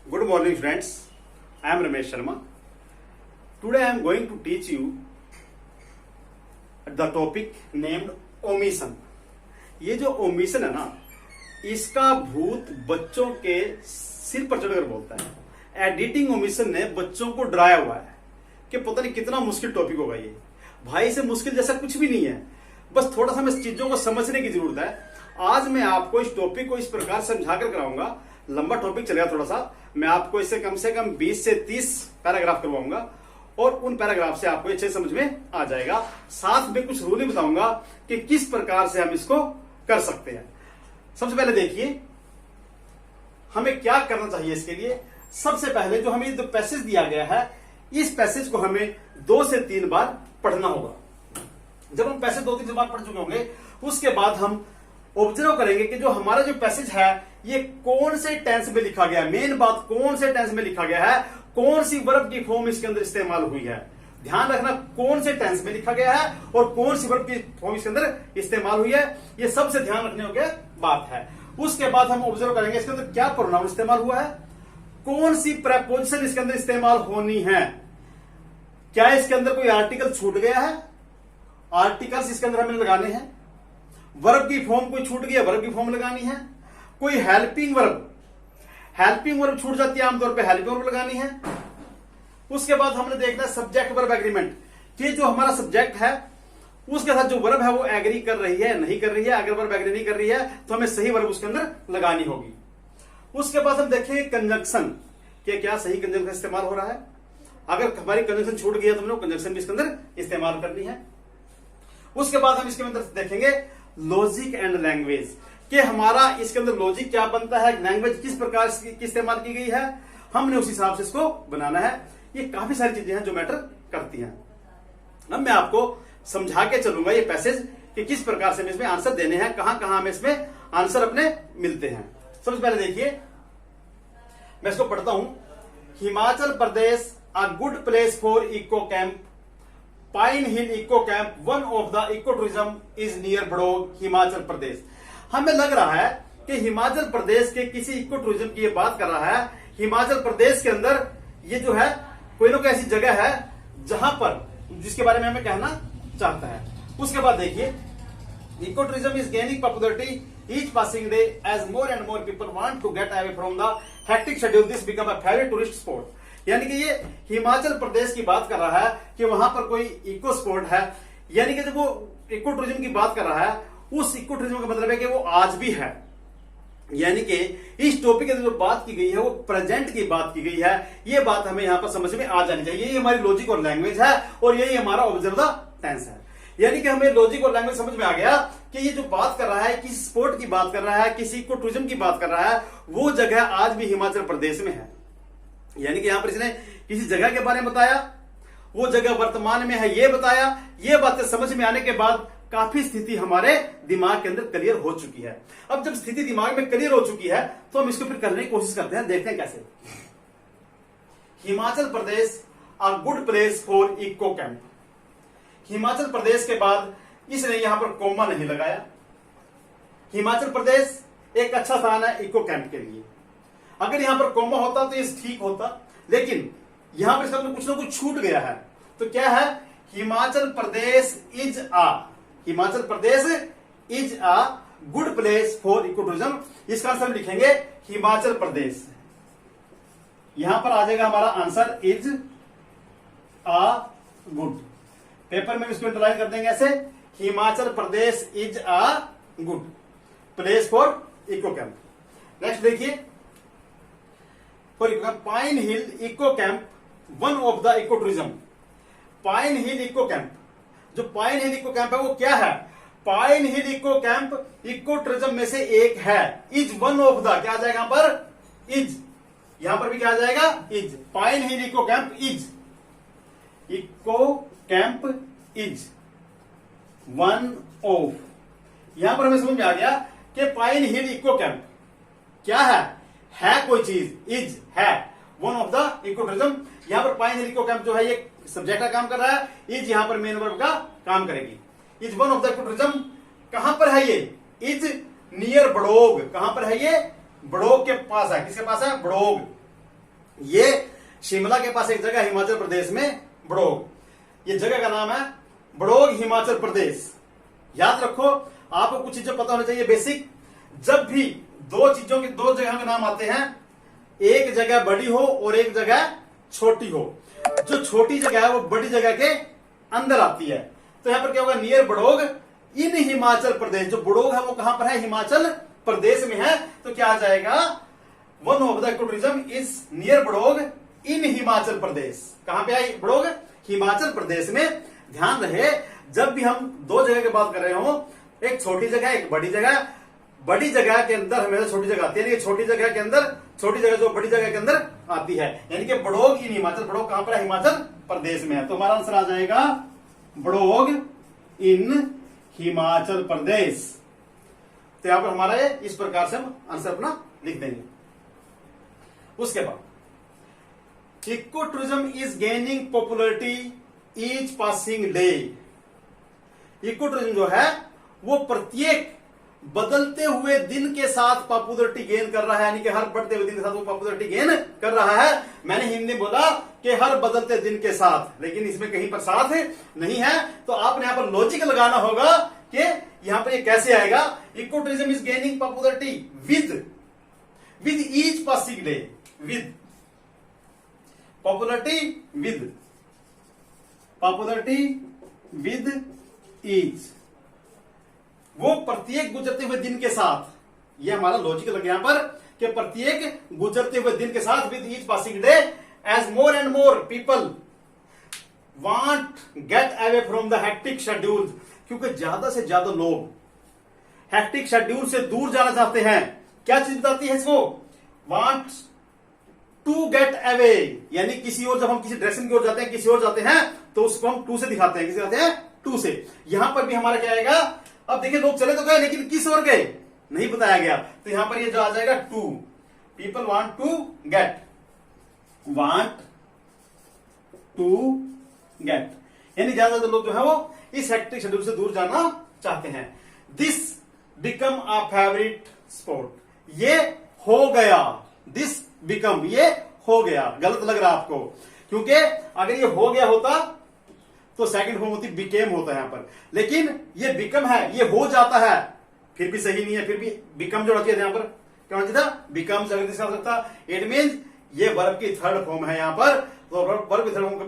Good morning, friends. I am Ramesh Sharma. Today I am going to teach you the topic named omission. ये जो omission है ना, इसका भूत बच्चों के सिर पर चढ़कर बोलता है। एडिटिंग ओमिशन ने बच्चों को डराया हुआ है कि पता नहीं कितना मुश्किल टॉपिक होगा ये। भाई से मुश्किल जैसा कुछ भी नहीं है, बस थोड़ा सा हमें चीजों को समझने की जरूरत है। आज मैं आपको इस टॉपिक को इस प्रकार समझा कर कराऊंगा। लंबा टॉपिक चलेगा थोड़ा सा, मैं आपको इससे कम 20 से 30 पैराग्राफ करवाऊंगा और उन पैराग्राफ से आपको अच्छे समझ में आ जाएगा। साथ में कुछ रूल बताऊंगा कि किस प्रकार से हम इसको कर सकते हैं। सबसे पहले देखिए हमें क्या करना चाहिए इसके लिए। सबसे पहले जो हमें जो पैसेज दिया गया है, इस पैसेज को हमें 2 से 3 बार पढ़ना होगा। जब हम पैसेज 2-3 बार पढ़ चुके होंगे, उसके बाद हम ऑब्जर्व करेंगे कि जो हमारा जो पैसेज है ये कौन से टेंस में लिखा गया है। मेन बात, कौन से टेंस में लिखा गया है, कौन सी वर्ब की फॉर्म इसके अंदर इस्तेमाल हुई है। ध्यान रखना, कौन से टेंस में लिखा गया है और कौन सी वर्ब की फॉर्म इसके अंदर इस्तेमाल हुई है, ये सबसे ध्यान रखने की बात है। उसके बाद हम ऑब्जर्व करेंगे इसके अंदर क्या प्रोनाउन इस्तेमाल हुआ है, कौन सी प्रेपोजिशन इसके अंदर इस्तेमाल होनी है, क्या इसके अंदर कोई आर्टिकल छूट गया है, आर्टिकल्स इसके अंदर हमें लगाने हैं, वर्ब की फॉर्म कोई छूट गया, वर्ब की फॉर्म लगानी है, कोई हेल्पिंग वर्ब छूट जाती है, आमतौर पे हेल्पिंग वर्ब लगानी है। उसके बाद हमने देखना है सब्जेक्ट वर्ब एग्रीमेंट, कि जो हमारा सब्जेक्ट है उसके साथ जो वर्ब है वो एग्री कर रही है नहीं कर रही है। अगर वर्ब एग्री नहीं कर रही है तो हमें सही वर्ब उसके अंदर लगानी होगी। उसके बाद हम देखेंगे कंजंक्शन, कि क्या सही कंजंक्शन इस्तेमाल हो रहा है। अगर हमारी कंजंक्शन छूट गई है तो हमने कंजंक्शन भी इसके अंदर इस्तेमाल करनी है। उसके बाद हम इसके अंदर देखेंगे लॉजिक एंड लैंग्वेज, कि हमारा इसके अंदर लॉजिक क्या बनता है, लैंग्वेज किस प्रकार की इस्तेमाल की गई है, हमने उस हिसाब से इसको बनाना है। ये काफी सारी चीजें हैं जो मैटर करती हैं। अब मैं आपको समझा के चलूंगा ये पैसेज कि किस प्रकार से हमें इसमें आंसर देने हैं, कहां कहां हमें इसमें आंसर अपने मिलते हैं। सबसे पहले देखिए, मैं इसको पढ़ता हूं। Himachal Pradesh a good place for eco camp, pine hill eco camp, one of the eco tourism is near Barog, Himachal Pradesh. हमें लग रहा है कि हिमाचल प्रदेश के किसी इको टूरिज्म की ये बात कर रहा है। हिमाचल प्रदेश के अंदर ये जो है कोई ना कोई ऐसी जगह है जहां पर, जिसके बारे में हमें कहना चाहता है। उसके बाद देखिए, eco tourism is gaining popularity each passing day as more and more people want to get away from the hectic schedule, this become a favourite tourist spot. यानी कि ये हिमाचल प्रदेश की बात कर रहा है कि वहां पर कोई इको स्पॉट है। यानी कि जब वो इको टूरिज्म की बात कर रहा है, उस इको टूरिज्म का मतलब है कि वो आज भी है। यानी कि इस टॉपिक के जो बात की गई है वो प्रेजेंट की बात की गई है। ये बात हमें यहां पर समझ में आ जानी चाहिए। ये हमारी लॉजिक और लैंग्वेज है और यही हमारा ऑब्जर्व द टेंस है। यानी कि हमें लॉजिक और लैंग्वेज समझ में आ गया कि ये जो बात कर रहा है, किसी स्पोर्ट की बात कर रहा है, किसी इको टूरिज्म की बात कर रहा है, वो जगह आज भी हिमाचल प्रदेश में है। यानी कि यहां पर इसने किसी जगह के बारे में बताया, वो जगह वर्तमान में है ये बताया। ये बातें समझ में आने के बाद काफी स्थिति हमारे दिमाग के अंदर क्लियर हो चुकी है। अब जब स्थिति दिमाग में क्लियर हो चुकी है तो हम इसको फिर करने की कोशिश करते हैं, देखते हैं कैसे। Himachal Pradesh a good place for eco camp. Himachal Pradesh के बाद इसने यहां पर कोमा नहीं लगाया। हिमाचल प्रदेश एक अच्छा स्थान है इको कैंप के लिए। अगर यहां पर कोमा होता तो ये ठीक होता, लेकिन यहां पर इसका कुछ ना कुछ छूट गया है। तो क्या है, Himachal Pradesh is a good place for eco tourism. इसका आंसर हम लिखेंगे हिमाचल प्रदेश। यहां पर आ जाएगा हमारा answer is a good. Paper में इसको इंटरलाइन कर देंगे ऐसे, Himachal Pradesh is a good place for eco camp. Next देखिए, for pine hill eco camp, one of the eco tourism. Pine hill eco camp, जो पाइन हिल इको कैंप है वो क्या है, pine hill eco camp eco tourism में से एक है। इज वन ऑफ द, क्या आ जाएगा यहां पर, इज। यहां पर भी क्या आ जाएगा, is. Pine hill eco camp is, eco camp is one of. यहां पर हमें समझ में आ गया कि पाइन हिल इको कैंप क्या है कोई चीज, इज है one of the eco tourism. यहां पर पाइन हिल इको कैंप जो है ये सब्जेक्ट का काम कर रहा है, इज यहां पर मेन वर्ब का काम करेगी। Is one of the eco tourism, कहां पर है ये, इज नियर बड़ोग। कहां पर है ये, बड़ोग के पास है। किसके पास है, बड़ोग। ये शिमला के पास एक जगह हिमाचल प्रदेश में बड़ोग, ये जगह का नाम है बड़ोग, हिमाचल प्रदेश। याद रखो, आपको कुछ चीजें पता होना चाहिए बेसिक। जब भी दो जगह के नाम आते हैं, एक जगह बड़ी हो और एक जगह छोटी हो, जो छोटी जगह है वो बड़ी जगह के अंदर आती है। तो यहां पर क्या होगा, नियर बड़ोग इन हिमाचल प्रदेश। जो बड़ोग है वो कहां पर है, हिमाचल प्रदेश में है। तो क्या आ जाएगा, one of the eco tourism is near Barog in Himachal Pradesh. कहां पे आई बड़ोग, हिमाचल प्रदेश में। ध्यान रहे, जब भी हम दो जगह की बात कर रहे हो, एक छोटी जगह एक बड़ी जगह, बड़ी जगह के अंदर हमेशा छोटी जगह आती है, यानी कि छोटी जगह के अंदर छोटी जगह जो बड़ी जगह के अंदर आती है, यानी कि बड़ोग इन हिमाचल। बड़ोग कहां पर है, हिमाचल प्रदेश में है। तो हमारा आंसर आ जाएगा बड़ोग इन हिमाचल प्रदेश। तो यहां पर हमारा इस प्रकार से हम आंसर अपना लिख देंगे। उसके बाद eco tourism is gaining popularity each passing day. Eco tourism जो है वो प्रत्येक बदलते हुए दिन के साथ पॉपुलरिटी गेन कर रहा है, यानी कि हर बढ़ते हुए दिन के साथ वो पॉपुलरिटी गेन कर रहा है। मैंने हिंदी में बोला कि हर बदलते दिन के साथ, लेकिन इसमें कहीं पर साथ नहीं है। तो आपने यहां पर लॉजिक लगाना होगा कि यहां पर ये कैसे आएगा। Eco tourism is gaining popularity with each passing day, with popularity with each, वो प्रत्येक गुजरते हुए दिन के साथ। ये हमारा लॉजिक लग गया यहां पर कि प्रत्येक गुजरते हुए दिन के साथ, with each passing day as more and more people want get away from the hectic schedule. क्योंकि ज्यादा से ज्यादा लोग हेक्टिक शेड्यूल से दूर जाना चाहते हैं। क्या चीज बताती है इसको, वांट टू गेट अवे, यानी किसी और, जब हम किसी डायरेक्शन की ओर जाते हैं, किसी और जाते हैं, तो उसको हम टू से दिखाते हैं, किसी कहते हैं टू से। यहां पर भी हमारा क्या आएगा, अब देखिए लोग चले तो गए, लेकिन किस ओर गए नहीं बताया गया। तो यहां पर ये जो आ जाएगा to, people want to get, यानी ज्यादा लोग जो है वो इस हेक्टिक शेड्यूल से दूर जाना चाहते हैं। This become a favourite spot, ये हो गया, दिस बिकम, ये हो गया। गलत लग रहा है आपको, क्योंकि अगर ये हो गया होता तो सेकंड फॉर्म होती बिकेम होता है यहां पर, लेकिन ये बिकम है, ये हो जाता है, फिर भी सही नहीं है। फिर भी बिकम जो होती है यहां पर, क्या होना चाहिए था, बिकम से अगर सकता। इट मीन ये वर्ब की थर्ड फॉर्म है यहां पर। तो वर्ब की थर्ड फॉर्म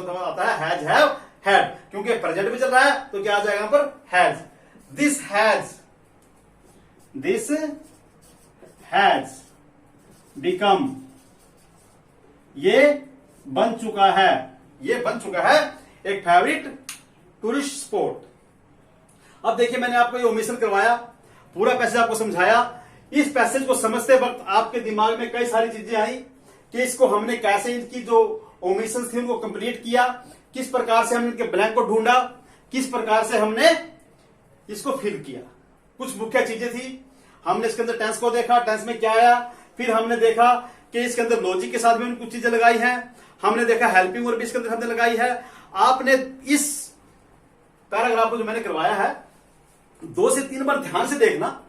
को आता है हैज, हैव, हैड, क्योंकि प्रेजेंट में चल रहा है। तो क्या आ जाएगा यहां पर, हैज। दिस हैज बिकम, ये बन चुका है, ये बन चुका है एक फेवरेट टूरिस्ट स्पॉट। अब देखिए, मैंने आपको ये ओमिशन करवाया, पूरा पैसेज आपको समझाया। इस पैसेज को समझते वक्त आपके दिमाग में कई सारी चीजें आई कि इसको हमने कैसे, इनकी जो ओमिशन थी उनको कंप्लीट किया, किस प्रकार से हमने इनके ब्लैंक को ढूंढा, किस प्रकार से हमने इसको फिल किया। कुछ मुख्य चीजें थी, हमने इसके अंदर टेंस को देखा, टेंस में क्या आया, फिर हमने देखा कि इसके अंदर लॉजिक के साथ में कुछ चीजें लगाई हैं, हमने देखा हेल्पिंग वर्ब भी इसके अंदर हमने लगाई है। आपने इस पैराग्राफ को जो मैंने करवाया है 2 से 3 बार ध्यान से देखना,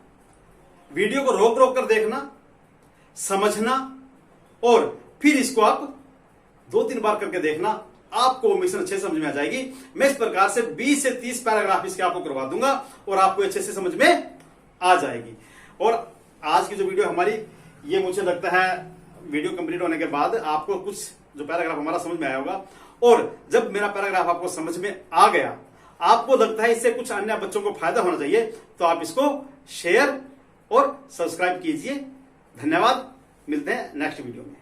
वीडियो को रोक रोक कर देखना, समझना, और फिर इसको आप 2-3 बार करके देखना, आपको मिशन अच्छे से समझ में आ जाएगी। मैं इस प्रकार से 20 से 30 पैराग्राफ इसके आपको करवा दूंगा और आपको अच्छे से समझ में आ जाएगी। और आज की जो वीडियो हमारी, ये मुझे लगता है वीडियो कंप्लीट होने के बाद आपको कुछ जो पैराग्राफ हमारा समझ में आया होगा। और जब मेरा पैराग्राफ आपको समझ में आ गया, आपको लगता है इससे कुछ अन्य बच्चों को फायदा होना चाहिए, तो आप इसको शेयर और सब्सक्राइब कीजिए। धन्यवाद, मिलते हैं नेक्स्ट वीडियो में।